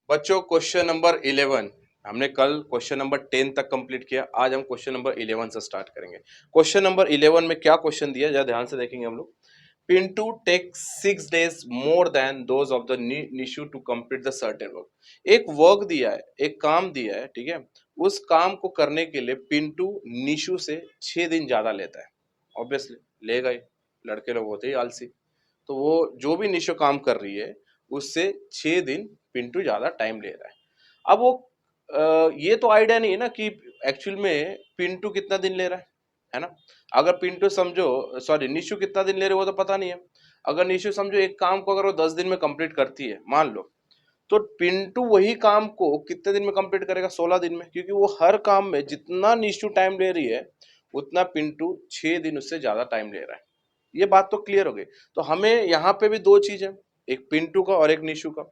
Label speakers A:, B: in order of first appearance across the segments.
A: बच्चों question number 11 हमने कल क्वेश्चन नंबर 10 तक कंप्लीट किया। आज हम क्वेश्चन नंबर 11 से स्टार्ट करेंगे। क्वेश्चन नंबर 11 में क्या क्वेश्चन दिया जरा ध्यान से देखेंगे हम लोग। Pintu take 6 days more than those of the Nishu to complete the certain work. एक वर्क दिया है, एक काम दिया है, ठीक है। उस काम को करने के लिए पिंटू निशु से 6 दिन ज्यादा लेता है। ऑब्वियसली लेगा ही, लड़के लोग होते ही आलसी। तो वो जो भी निशु काम कर रही है उससे 6 दिन पिंटू ज्यादा टाइम ले रहा है। अब वो ये तो आइडिया नहीं है ना कि एक्चुअल में पिंटू कितना दिन ले रहा है ना। अगर पिंटू समझो सॉरी निशु कितना दिन ले रहे वो तो पता नहीं है। अगर निशु समझो एक काम को अगर वो 10 दिन में कंप्लीट करती है मान लो, तो पिंटू वही काम को कितने दिन में कंप्लीट करेगा? 16 दिन में, क्योंकि वो हर काम में जितना निशु टाइम ले रही है उतना पिंटू 6 दिन उससे ज्यादा टाइम ले रहा है। ये बात तो क्लियर हो गई। तो हमें यहाँ पे भी दो चीज है, एक पिंटू का और एक निशु का।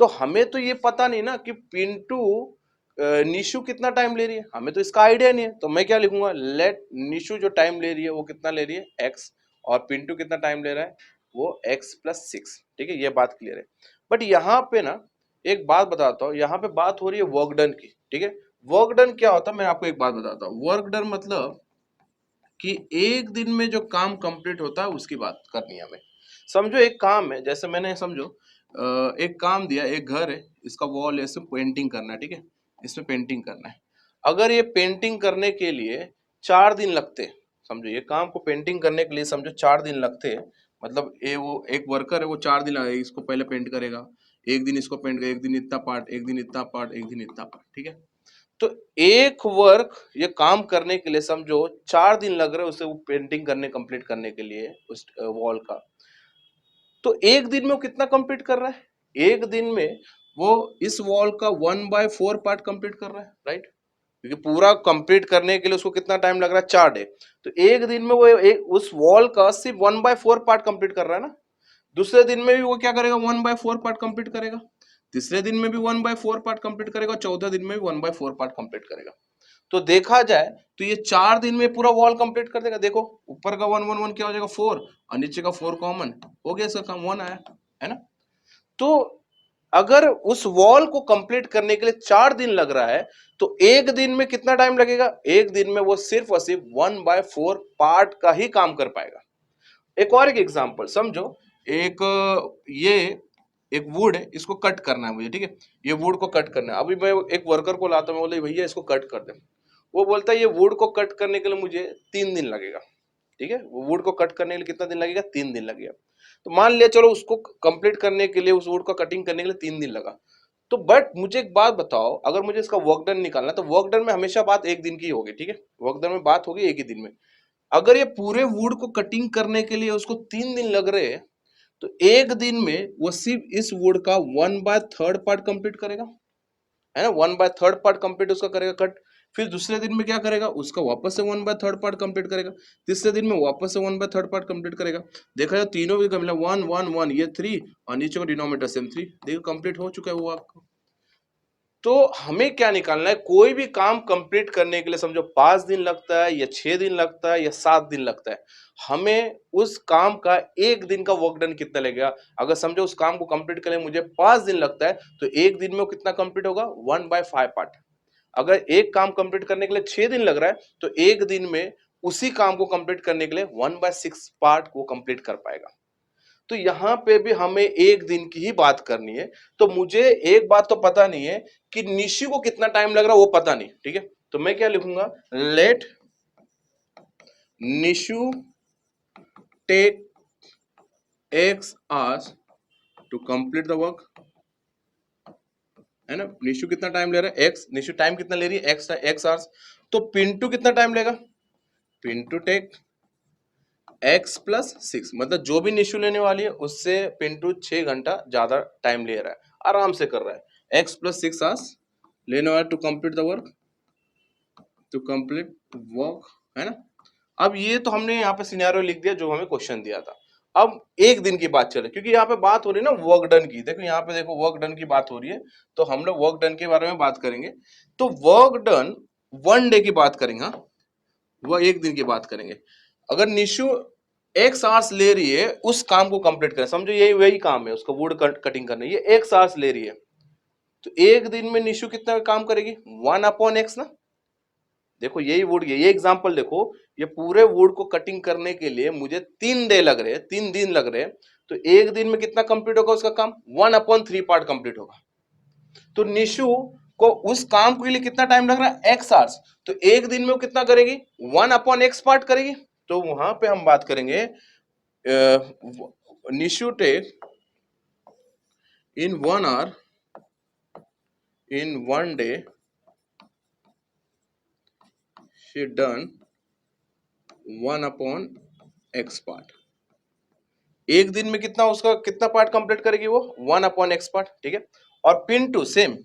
A: तो हमें तो ये पता नहीं ना कि पिंटू निशु कितना टाइम ले रही है, हमें तो इसका आइडिया नहीं है। तो मैं क्या लिखूंगा, लेट निशु जो टाइम ले रही है वो कितना ले रही है एक्स, और पिंटू कितना टाइम ले रहा है वो x+6। ठीक है, ये बात क्लियर है। बट यहाँ पे ना एक बात बताता हूँ, यहाँ पे बात हो रही है वर्क डन की। ठीक है, वर्क डन क्या होता है मैं आपको एक बात बताता हूँ। वर्क डन मतलब कि एक दिन में जो काम कंप्लीट होता है उसकी बात करनी है हमें। समझो एक काम है, जैसे मैंने समझो एक काम दिया, एक घर है, इसका वॉल है, इसमें पेंटिंग करना है। ठीक है, इसमें पेंटिंग करना है। अगर ये पेंटिंग करने के लिए 4 दिन लगते, समझो ये काम को पेंटिंग करने के लिए समझो 4 दिन लगते, मतलब ये वो एक वर्कर है वो 4 दिन लगेगा, इसको पहले पेंट करेगा, एक दिन इसको पेंट करेगा, एक दिन इतना पार्ट, एक दिन इतना पार्ट, एक दिन इतना पार्ट। ठीक है, तो एक वर्क ये काम करने के लिए समझो 4 दिन लग रहे हैं उसे वो पेंटिंग करने कंप्लीट करने के लिए उस वॉल का। तो एक दिन में वो कितना कंप्लीट कर रहा है? एक दिन में वो इस वॉल का 1/4 पार्ट कंप्लीट कर रहा है, राइट। क्योंकि पूरा कंप्लीट करने के लिए उसको कितना टाइम लग रहा है? 4 डे। तो एक दिन में वो एक उस वॉल का सिर्फ 1/4 पार्ट कंप्लीट कर रहा है ना। दूसरे दिन में भी वो क्या करेगा? 1/4 पार्ट कंप्लीट करेगा। तीसरे दिन में भी 1/4 पार्ट कंप्लीट करेगा, 14 दिन में भी 1/4 पार्ट कंप्लीट करेगा। तो देखा जाए तो ये 4 दिन में पूरा वॉल कंप्लीट कर देगा। देखो ऊपर का 1 1 1 क्या हो जाएगा 4, और नीचे का 4 कॉमन हो गया, इसका काम 1 आया, है ना। तो अगर उस वॉल को कंप्लीट करने के लिए 4 दिन लग रहा है, तो एक दिन में कितना टाइम लगेगा? एक दिन में वो सिर्फ और सिर्फ 1/4 पार्ट का ही काम कर पाएगा। एक और एक एग्जांपल समझो, एक ये एक वुड है, इसको कट करना है मुझे। ठीक है, ये वुड को कट करना है। अभी मैं एक वर्कर को लाता हूँ, मैं बोले भैया इसको कट कर दे। वो बोलता है ये वुड को कट करने के लिए मुझे 3 दिन लगेगा। ठीक है, वो वुड को कट करने के लिए कितना दिन लगेगा? 3 दिन लगेगा। तो मान लिया चलो उसको कंप्लीट करने के लिए, उस वुड को कटिंग करने के लिए 3 दिन लगा। तो बट मुझे एक बात बताओ, अगर मुझे इसका वर्क डन निकालना है तो वर्क डन में हमेशा बात एक दिन की होगी। ठीक है, वर्क डन में बात होगी एक ही दिन में। अगर ये पूरे वुड को कटिंग करने के लिए उसको 3 दिन लग रहे हैं, तो एक दिन में वो सिर्फ इस वुड का 1/3 पार्ट कंप्लीट करेगा, है ना। 1/3 पार्ट कंप्लीट उसका करेगा कट। फिर दूसरे दिन में क्या करेगा? उसका वापस से 1/3 पार्ट कंप्लीट करेगा। तीसरे दिन में वापस से 1/3 पार्ट कंप्लीट करेगा। देखा जाए तीनों भी मिला 1 1 1, ये 3 और नीचे का डिनोमिनेटर सेम 3। देखो कंप्लीट हो चुका है वो आपका। तो हमें क्या निकालना है? कोई भी काम कंप्लीट करने के लिए समझो 5 दिन लगता है या 6 दिन लगता है या 7 दिन लगता है, हमें उस काम का एक दिन का वर्क डन कितना लगेगा। अगर समझो उस काम को कंप्लीट करने में मुझे 5 दिन लगता है, तो एक दिन में वो कितना कंप्लीट होगा? 1/5 पार्ट। अगर एक काम कंप्लीट करने के लिए 6 दिन लग रहा है, तो एक दिन में उसी काम को कंप्लीट करने के लिए 1/6 पार्ट को कंप्लीट कर पाएगा। तो यहां पे भी हमें एक दिन की ही बात करनी है। तो मुझे एक बात तो पता नहीं है कि निशी को कितना टाइम लग रहा है, वो पता नहीं। ठीक है, तो मैं क्या लिखूंगा, let Nishu take x hours to complete the work, है ना। निशु कितना टाइम ले रहा है? x। निशु टाइम कितना ले रही है? x hours. तो पिंटू कितना टाइम लेगा? पिंटू टेक x+6, मतलब जो भी निशु लेने वाली है उससे पिंटू 6 घंटा ज्यादा टाइम ले रहा है, आराम से कर रहा है। x+6 आवर्स लेने वाला to complete the work, to complete work, है ना। अब ये तो हमने यहाँ पे सिनेरियो लिख दिया जो हमें क्वेश्चन दिया था। अब एक दिन की बात चले, क्योंकि यहाँ पे बात हो रही है ना वर्क डन की। देखो यहाँ पे देखो वर्क डन की बात हो रही है, तो हम लोग वर्क डन के बारे में बात करेंगे। तो वर्क डन 1 डे की बात करेंगे, हाँ वह एक दिन की बात करेंगे। अगर निशु x आवर्स ले रही है उस काम को कंप्लीट करें, समझो यही वही काम है उसका वुड कटिंग करना है, ये x आवर्स ले रही है। तो एक दिन में निशु कितना काम करेगी, 1/x ना। देखो यही वुड, ये एग्जांपल देखो, ये पूरे वुड को कटिंग करने के लिए मुझे 3 डे लग रहे हैं, 3 दिन लग रहे हैं, तो एक दिन में कितना कंप्लीट होगा उसका काम, 1/3 पार्ट कंप्लीट होगा। तो निशु को उस काम के लिए कितना टाइम लग रहा है, x आवर्स, तो एक दिन में वो कितना करेगी, 1/x पार्ट करेगी। तो वहां पे हम बात करेंगे Nishu take in 1 hour in 1 day she done 1/x part. एक दिन में कितना उसका कितना पार्ट कंप्लीट करेगी वो, 1/x पार्ट, ठीक है। और पिन टू सेम,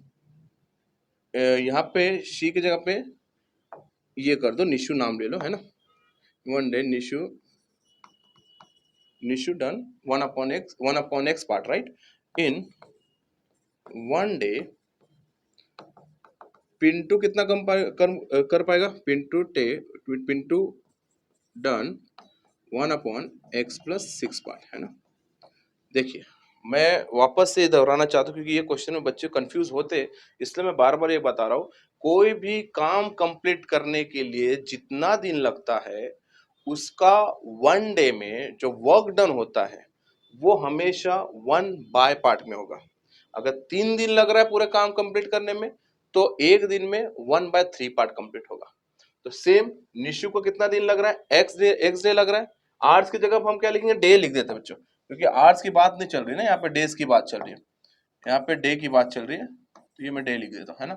A: यहाँ पे शी की जगह पे ये कर दो, निशु नाम ले लो, है ना। 1 day Nishu done 1/x part, right. In 1 day Pintu कितना कर पाएगा, पिंटू डन 1/x+6 पार्ट, है ना। देखिए मैं वापस से दोहराना चाहता हूँ क्योंकि ये क्वेश्चन में बच्चे कंफ्यूज होते हैं, इसलिए मैं बार बार ये बता रहा हूँ। कोई भी काम कंप्लीट करने के लिए जितना दिन लगता है उसका 1 डे में जो वर्क डन होता है वो हमेशा 1/पार्ट में होगा। अगर 3 दिन लग रहा है पूरे काम कंप्लीट करने में तो एक दिन में 1/3 पार्ट कंप्लीट होगा। तो सेम निशु को कितना दिन लग रहा है, एक्स डे लग रहा है। आवर्स की जगह हम क्या लिखेंगे, डे लिख देते हैं बच्चों, क्योंकि आवर्स की बात नहीं चल रही ना, यहाँ पे डेज की बात चल रही है, यहाँ पे डे की बात चल रही है, तो ये मैं डे लिख देता हूँ, है ना।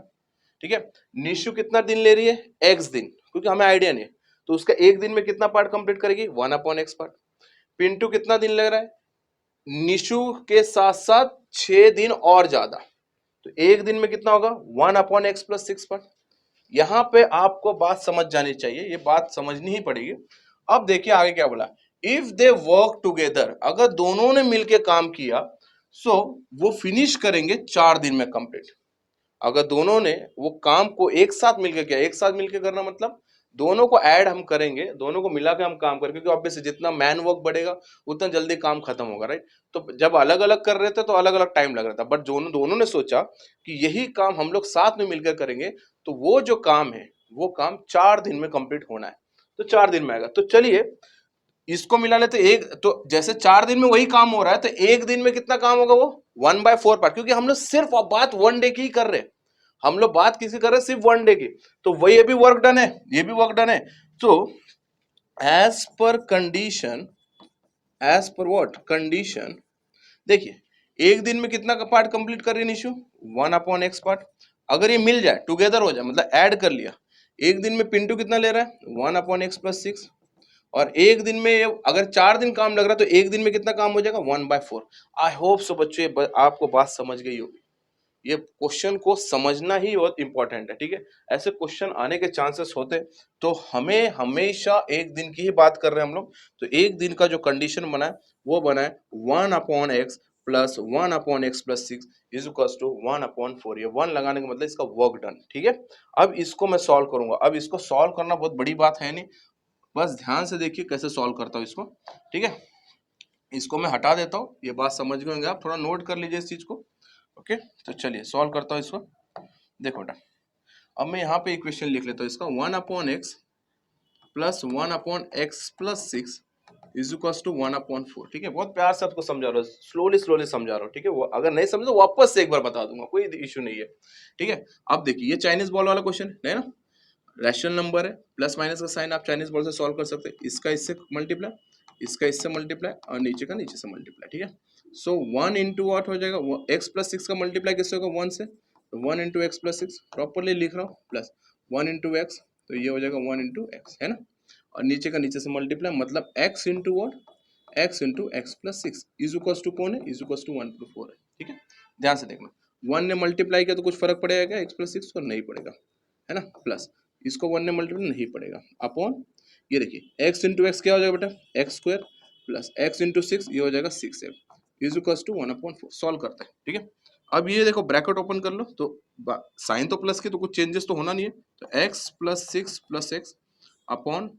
A: ठीक है, निशु कितना दिन ले रही है, एक्स दिन, क्योंकि हमें आइडिया नहीं है, तो उसका एक दिन में कितना पार्ट कंप्लीट करेगी, 1/x पार्ट। पिंटू कितना दिन लग रहा है, निशु के साथ साथ 6 दिन और ज्यादा, तो एक दिन में कितना होगा, 1/x+6 पार्ट। यहां पे आपको बात समझ जानी चाहिए, ये बात समझनी ही पड़ेगी। अब देखिए आगे क्या बोला, इफ दे वर्क टुगेदर, अगर दोनों ने मिलकर काम किया सो वो फिनिश करेंगे 4 दिन में कंप्लीट। अगर दोनों ने वो काम को एक साथ मिलकर किया, एक साथ मिलकर करना मतलब दोनों को ऐड हम करेंगे, दोनों को मिला के हम काम करेंगे, क्योंकि ऑब्वियसली जितना मैन वर्क बढ़ेगा उतना जल्दी काम खत्म होगा, राइट। तो जब अलग अलग कर रहे थे तो अलग अलग टाइम लग रहा था, बट दोनों दोनों ने सोचा कि यही काम हम लोग साथ में मिलकर करेंगे तो वो जो काम है वो काम 4 दिन में कंप्लीट होना है, तो 4 दिन में आएगा। तो चलिए इसको मिला लेते, एक तो जैसे 4 दिन में वही काम हो रहा है तो एक दिन में कितना काम होगा, वो 1/4 पार्ट, क्योंकि हम लोग सिर्फ बात 1 डे की ही कर रहे हैं, हम लोग बात किसी कर रहे हैं सिर्फ 1 डे की, तो वही ये भी वर्क डन है, ये भी वर्क डन है। तो as per condition, as per what condition, देखिए एक दिन में कितना का पार्ट कंप्लीट कर रही है निशु, 1/x पार्ट। अगर ये मिल जाए टुगेदर हो जाए, मतलब ऐड कर लिया, एक दिन में पिंटू कितना ले रहा है, 1/x+6, और एक दिन में अगर 4 दिन काम लग रहा है तो एक दिन में कितना काम हो जाएगा, 1/4। आई होप सो बच्चों आपको बात समझ गई होगी, ये क्वेश्चन को समझना ही बहुत इंपॉर्टेंट है, ठीक है। ऐसे क्वेश्चन आने के चांसेस होते, तो हमें हमेशा एक दिन की ही बात कर रहे हैं हम लोग, तो एक दिन का जो कंडीशन बना है वो बना है 1/x+1/x+6 इज इक्वल टू 1/4। ये 1 लगाने का मतलब इसका वर्क डन, ठीक है। अब इसको मैं सॉल्व करूंगा, अब इसको सॉल्व करना बहुत बड़ी बात है नहीं, बस ध्यान से देखिए कैसे सॉल्व करता हूँ इसको, ठीक है। इसको मैं हटा देता हूँ, ये बात समझ गए होंगे आप, थोड़ा नोट कर लीजिए इस चीज को, ओके। तो चलिए सॉल्व करता हूँ इसको, देखो बेटा, अब मैं यहाँ पे इक्वेशन लिख लेता हूँ इसका, 1/x+1/x+6 इज इक्वल टू 1/4, ठीक है। बहुत प्यार से आपको समझा रहा हूँ, स्लोली स्लोली समझा रहा हूँ, ठीक है। वो अगर नहीं समझे तो वापस से एक बार बता दूंगा, कोई इशू नहीं है, ठीक है। अब देखिए ये चाइनीज बॉल वाला क्वेश्चन है ना, रैशनल नंबर है, प्लस माइनस का साइन आप चाइनीज बॉल से सॉल्व कर सकते हैं, इसका इससे मल्टीप्लाई, इसका इससे मल्टीप्लाई, और नीचे का नीचे से मल्टीप्लाई, ठीक है। सो 1 इंटू वाट हो जाएगा, x+6 का मल्टीप्लाई किससे होगा, 1 से, तो 1 इंटू x+6 प्रॉपरली लिख रहा हूँ, प्लस 1 इंटू एक्स, तो ये हो जाएगा 1 इंटू एक्स, है ना। और नीचे का नीचे से मल्टीप्लाई, मतलब x into what, x into x+6 is equal to कौन है, इज इक्वल टू 1/4 है, ठीक है। ध्यान से देखना, 1 ने मल्टीप्लाई किया तो कुछ फर्क पड़ेगा क्या, x+6 को नहीं पड़ेगा, है ना, प्लस इसको 1 ने मल्टीप्लाई नहीं पड़ेगा, अपॉन ये देखिए x इंटू एक्स क्या हो जाएगा बेटा, x² प्लस x इंटू 6, ये हो जाएगा 6x is equal to 1/4। Solve करते हैं, ठीक है। अब ये देखो ब्रैकेट ओपन कर लो, तो साइन तो प्लस की, तो कुछ चेंजेस तो होना नहीं है, तो x+6+x upon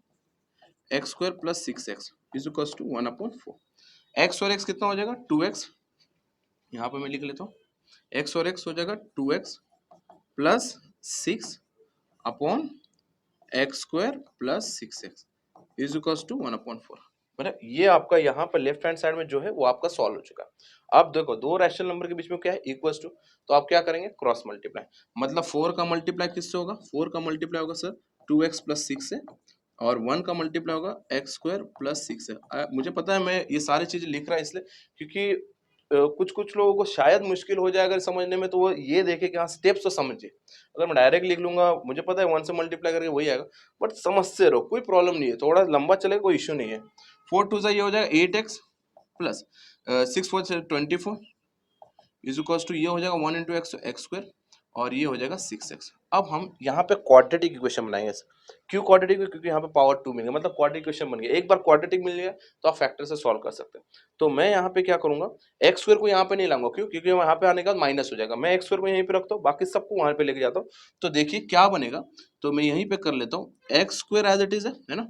A: x² plus 6x is equal to 1/4। x और x कितना हो जाएगा, 2x, यहाँ पे मैं लिख लेता हूँ, x और x हो जाएगा 2x plus 6 upon x square plus 6x is equals to 1/4। मतलब ये आपका यहाँ पर लेफ्ट हैंड साइड में जो है वो आपका सॉल्व हो चुका। अब देखो दो रैशनल नंबर के बीच में क्या है, इक्वल्स टू, तो आप क्या करेंगे, क्रॉस मल्टीप्लाई। मतलब 4 का मल्टीप्लाई किससे होगा, 4 का मल्टीप्लाई होगा सर 2x प्लस 6 से, और 1 का मल्टीप्लाई होगा एक्स स्क्वायर प्लस 6 से। मुझे पता है मैं ये सारी चीजें लिख रहा है इसलिए क्योंकि कुछ कुछ लोगों को शायद मुश्किल हो जाए अगर समझने में, तो वो ये देखे कि हाँ स्टेप्स तो समझे। अगर मैं डायरेक्ट लिख लूंगा, मुझे पता है 1 से मल्टीप्लाई करके वही आएगा, बट समझते रहो, कोई प्रॉब्लम नहीं है, थोड़ा लंबा चलेगा कोई इश्यू नहीं है। 4 2 से ये हो जाएगा 8x प्लस 6 4 से 24 इज इक्वल्स टू, ये हो जाएगा 1 इंटू एक्स एक्स स्क्वायर, और ये हो जाएगा 6x। अब हम यहाँ पे क्वाड्रेटिक इक्वेशन बनाएंगे। क्यों क्वाड्रेटिक, क्योंकि यहाँ पे पावर 2 मिल गया, मतलब क्वाड्रेटिक इक्वेशन बन गया। एक बार क्वाड्रेटिक मिल गया तो आप फैक्टर से सॉल्व कर सकते हैं। तो मैं यहाँ पे क्या करूंगा, एक्स स्क्वायर को यहाँ पे नहीं लाऊंगा, क्यों, क्योंकि यहाँ पे आने के बाद माइनस हो जाएगा। मैं एक्स स्क्वायर को यहीं पे रखता हूँ, बाकी सबको वहां पे लेके जाता हूँ। तो देखिए क्या बनेगा, तो मैं यहीं पे कर लेता हूँ, x square as it is है ना,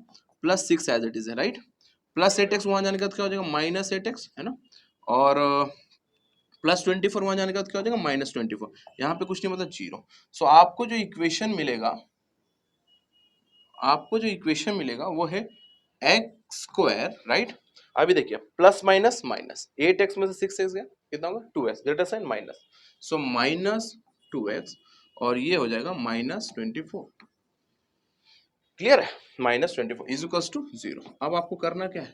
A: प्लस 6 एज इट इज है, राइट, प्लस 8x वहां जाने के बाद क्या हो जाएगा माइनस 8x है ना, और प्लस 24 वहां जाने के बाद क्या हो जाएगा माइनस 24, यहाँ पे कुछ नहीं मतलब 0। सो आपको जो इक्वेशन मिलेगा, वो है एक्स स्क्वायर, राइट। अभी देखिए प्लस माइनस माइनस, 8x में से 6x गया, कितना होगा 2x, greater sign minus, so minus 2x, और ये हो जाएगा माइनस 24। क्लियर है, माइनस 24 इज इक्वल्स टू 0। अब आपको करना क्या है,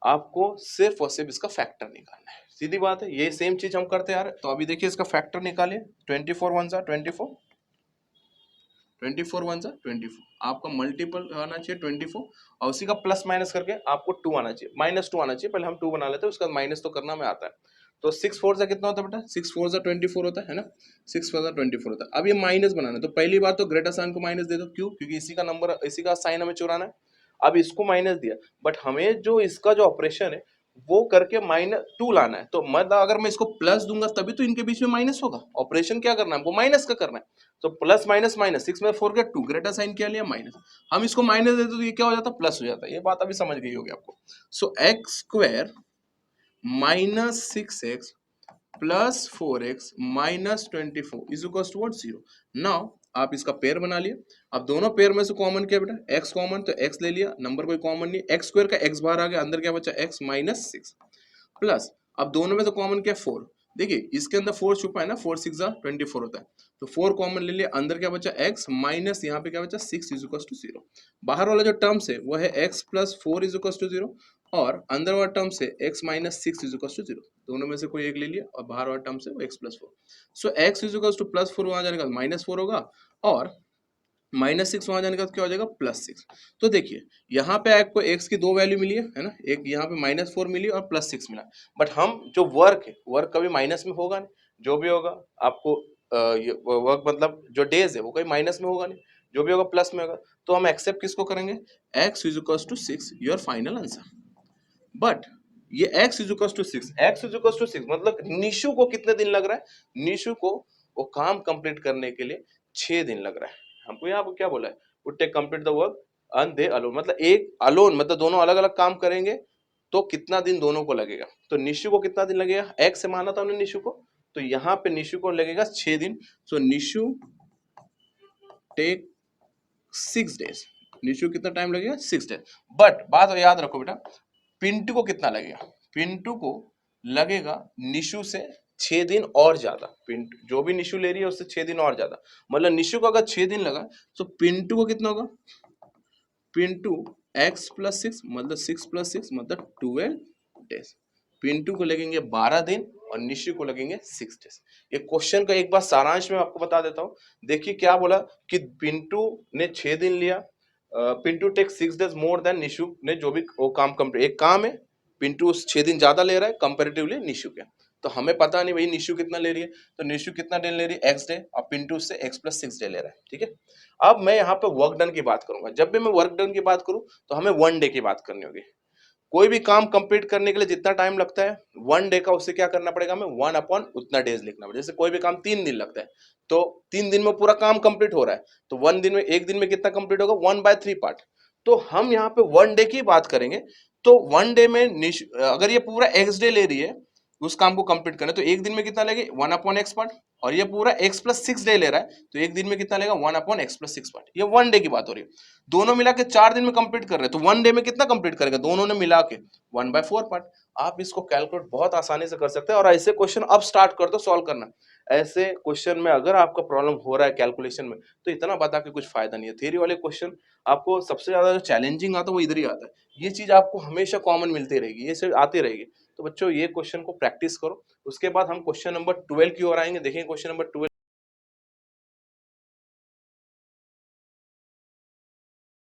A: आपको सिर्फ और सिर्फ इसका फैक्टर निकालना है, सीधी बात है, ये सेम चीज हम करते आ रहे हैं। तो अभी देखिए इसका फैक्टर निकालिए, 24 1 जा 24, 24 1 जा 24, आपका मल्टीपल आना चाहिए 24, और उसी का प्लस माइनस करके आपको 2 आना चाहिए, माइनस 2 आना चाहिए। पहले हम 2 बना लेते हैं, उसका माइनस तो करना में आता है। तो 6 4 जा कितना होता है बेटा, 6 4 जा 24 होता है ना, 6 4 जा 24 होता है। अब ये माइनस बनाना है, तो पहली बात तो ग्रेटर साइन को माइनस दे दो, क्यों, क्योंकि इसी का नंबर, इसी का साइन हमें चुराना है। अब इसको माइनस दिया, बट हमें जो इसका जो ऑपरेशन है वो करके माइनस 2 लाना है। तो मतलब अगर मैं इसको प्लस दूंगा तभी तो इनके बीच में माइनस होगा। ऑपरेशन क्या करना है हमको, माइनस का करना है। तो प्लस माइनस माइनस, 6 में 4 गया 2, ग्रेटर साइन क्या लिया माइनस, हम इसको माइनस देते तो ये क्या हो जाता प्लस हो जाता है। ये बात अभी समझ गई होगी आपको। So x square minus 6x plus 4x minus 24 is equals to what 0। Now आप इसका पेयर बना लिया। अब दोनों पेयर में से कॉमन क्या बेटा, x कॉमन, तो x ले लिया, नंबर कोई कॉमन नहीं, एक्स स्क्वायर का x बाहर आ गया, अंदर क्या बचा x माइनस 6 प्लस, अब दोनों में से कॉमन क्या है 4, देखिए इसके अंदर 4 छुपा है ना, 4 6 24 होता है, तो 4 कॉमन ले लिया, अंदर क्या बचा x माइनस यहाँ पे क्या बचा 6 इज इक्वल टू 0। बाहर वाला जो टर्म्स है वो है x plus 4 is equal to 0, और अंदर वाला टर्म से x minus 6 is equal to 0, दोनों में से कोई एक ले लिया, और बाहर वाला टर्म से वो x plus 4। So x is equal two plus 4 वहां जाने का माइनस 4 होगा, और माइनस 6 वहां जाने का क्या हो जाएगा प्लस 6। तो देखिए यहाँ पे आपको x की दो वैल्यू मिली है ना, एक यहाँ पे माइनस 4 मिली और प्लस 6 मिला, बट हम जो वर्क है, वर्क कभी माइनस में होगा नहीं, जो भी होगा आपको वर्क मतलब जो डेज है वो कभी माइनस में होगा नहीं, जो भी होगा प्लस में होगा। तो हम एक्सेप्ट किसको करेंगे, x is equal to 6 your final answer. But ये x is equal to 6, x is equal to 6 मतलब निशु को कितने दिन लग रहा है, निशु को वो काम कंप्लीट करने के लिए 6 दिन लग रहा है। हमको यहाँ पर क्या बोला है, would take complete the work and they alone, मतलब एक अलोन मतलब दोनों अलग अलग काम करेंगे तो कितना दिन दोनों को लगेगा। तो निशु को कितना दिन लगेगा, x से माना था उन्होंने निशु को, तो यहाँ पे निशु को लगेगा 6 दिन। सो निशु टेक 6 डेज, निशु कितना टाइम लगेगा 6 डेज। बट बात याद रखो बेटा, पिंटू को कितना लगेगा, पिंटू को लगेगा निशु से 6 दिन और ज्यादा, पिंटू जो भी निशु ले रही है उससे 6 दिन और ज्यादा, मतलब निशु को अगर 6 दिन लगा तो पिंटू को कितना होगा, पिंटू x प्लस 6 मतलब 6 प्लस 6 मतलब 12 डेज। पिंटू को लगेंगे 12 दिन और निशु को लगेंगे 6 डेज। ये क्वेश्चन का एक बार सारांश में आपको बता देता हूँ। देखिए क्या बोला कि पिंटू ने 6 दिन लिया, Pintu take 6 days more than Nishu ने जो भी वो काम कंप्लीट, एक काम है पिंटू 6 दिन ज्यादा ले रहा है कंपैरेटिवली निशु के। तो हमें पता नहीं भाई निशु कितना ले रही है, तो निशु कितना दिन ले रही है x डे, और पिंटू से x प्लस 6 डे ले रहा है, ठीक है। अब मैं यहाँ पे वर्क डन की बात करूंगा, जब भी मैं वर्क डन की बात करूं तो हमें 1 डे की बात करनी होगी। कोई भी काम कंप्लीट करने के लिए जितना टाइम लगता है 1 डे का, उससे क्या करना पड़ेगा हमें 1 अपॉन उतना डेज लिखना पड़ेगा। जैसे कोई भी काम 3 दिन लगता है तो 3 दिन में पूरा काम कंप्लीट हो रहा है, तो 1 दिन में, एक दिन में कितना कंप्लीट होगा 1/3 पार्ट। तो हम यहाँ पे 1 डे की बात करेंगे, तो 1 डे में अगर ये पूरा x डे ले रही है उस काम को कंप्लीट करना है, तो एक दिन में कितना लगेगा 1/x पार्ट, और ये पूरा x+6 डे ले रहा है, तो एक दिन में कितना लेगा 1/x+6 पार्ट। ये 1 डे की बात हो रही है। दोनों मिला के 4 दिन में कंप्लीट कर रहे हैं, तो 1 डे में कितना कंप्लीट करेगा दोनों ने मिला के 1/4 पार्ट। आप इसको कैलकुलेट बहुत आसानी से कर सकते हैं, और ऐसे क्वेश्चन अब स्टार्ट कर दो सॉल्व करना। ऐसे क्वेश्चन में अगर आपका प्रॉब्लम हो रहा है कैलकुलेशन में, तो इतना बता के कुछ फायदा नहीं है। थ्योरी वाले क्वेश्चन आपको सबसे ज्यादा जो चैलेंजिंग आता है वो इधर ही आता है। ये चीज आपको हमेशा कॉमन मिलती रहेगी, ये सिर्फ आती रहेगी। तो बच्चों ये क्वेश्चन को प्रैक्टिस करो। उसके बाद हम क्वेश्चन नंबर 12 की ओर आएंगे। देखिए क्वेश्चन नंबर 12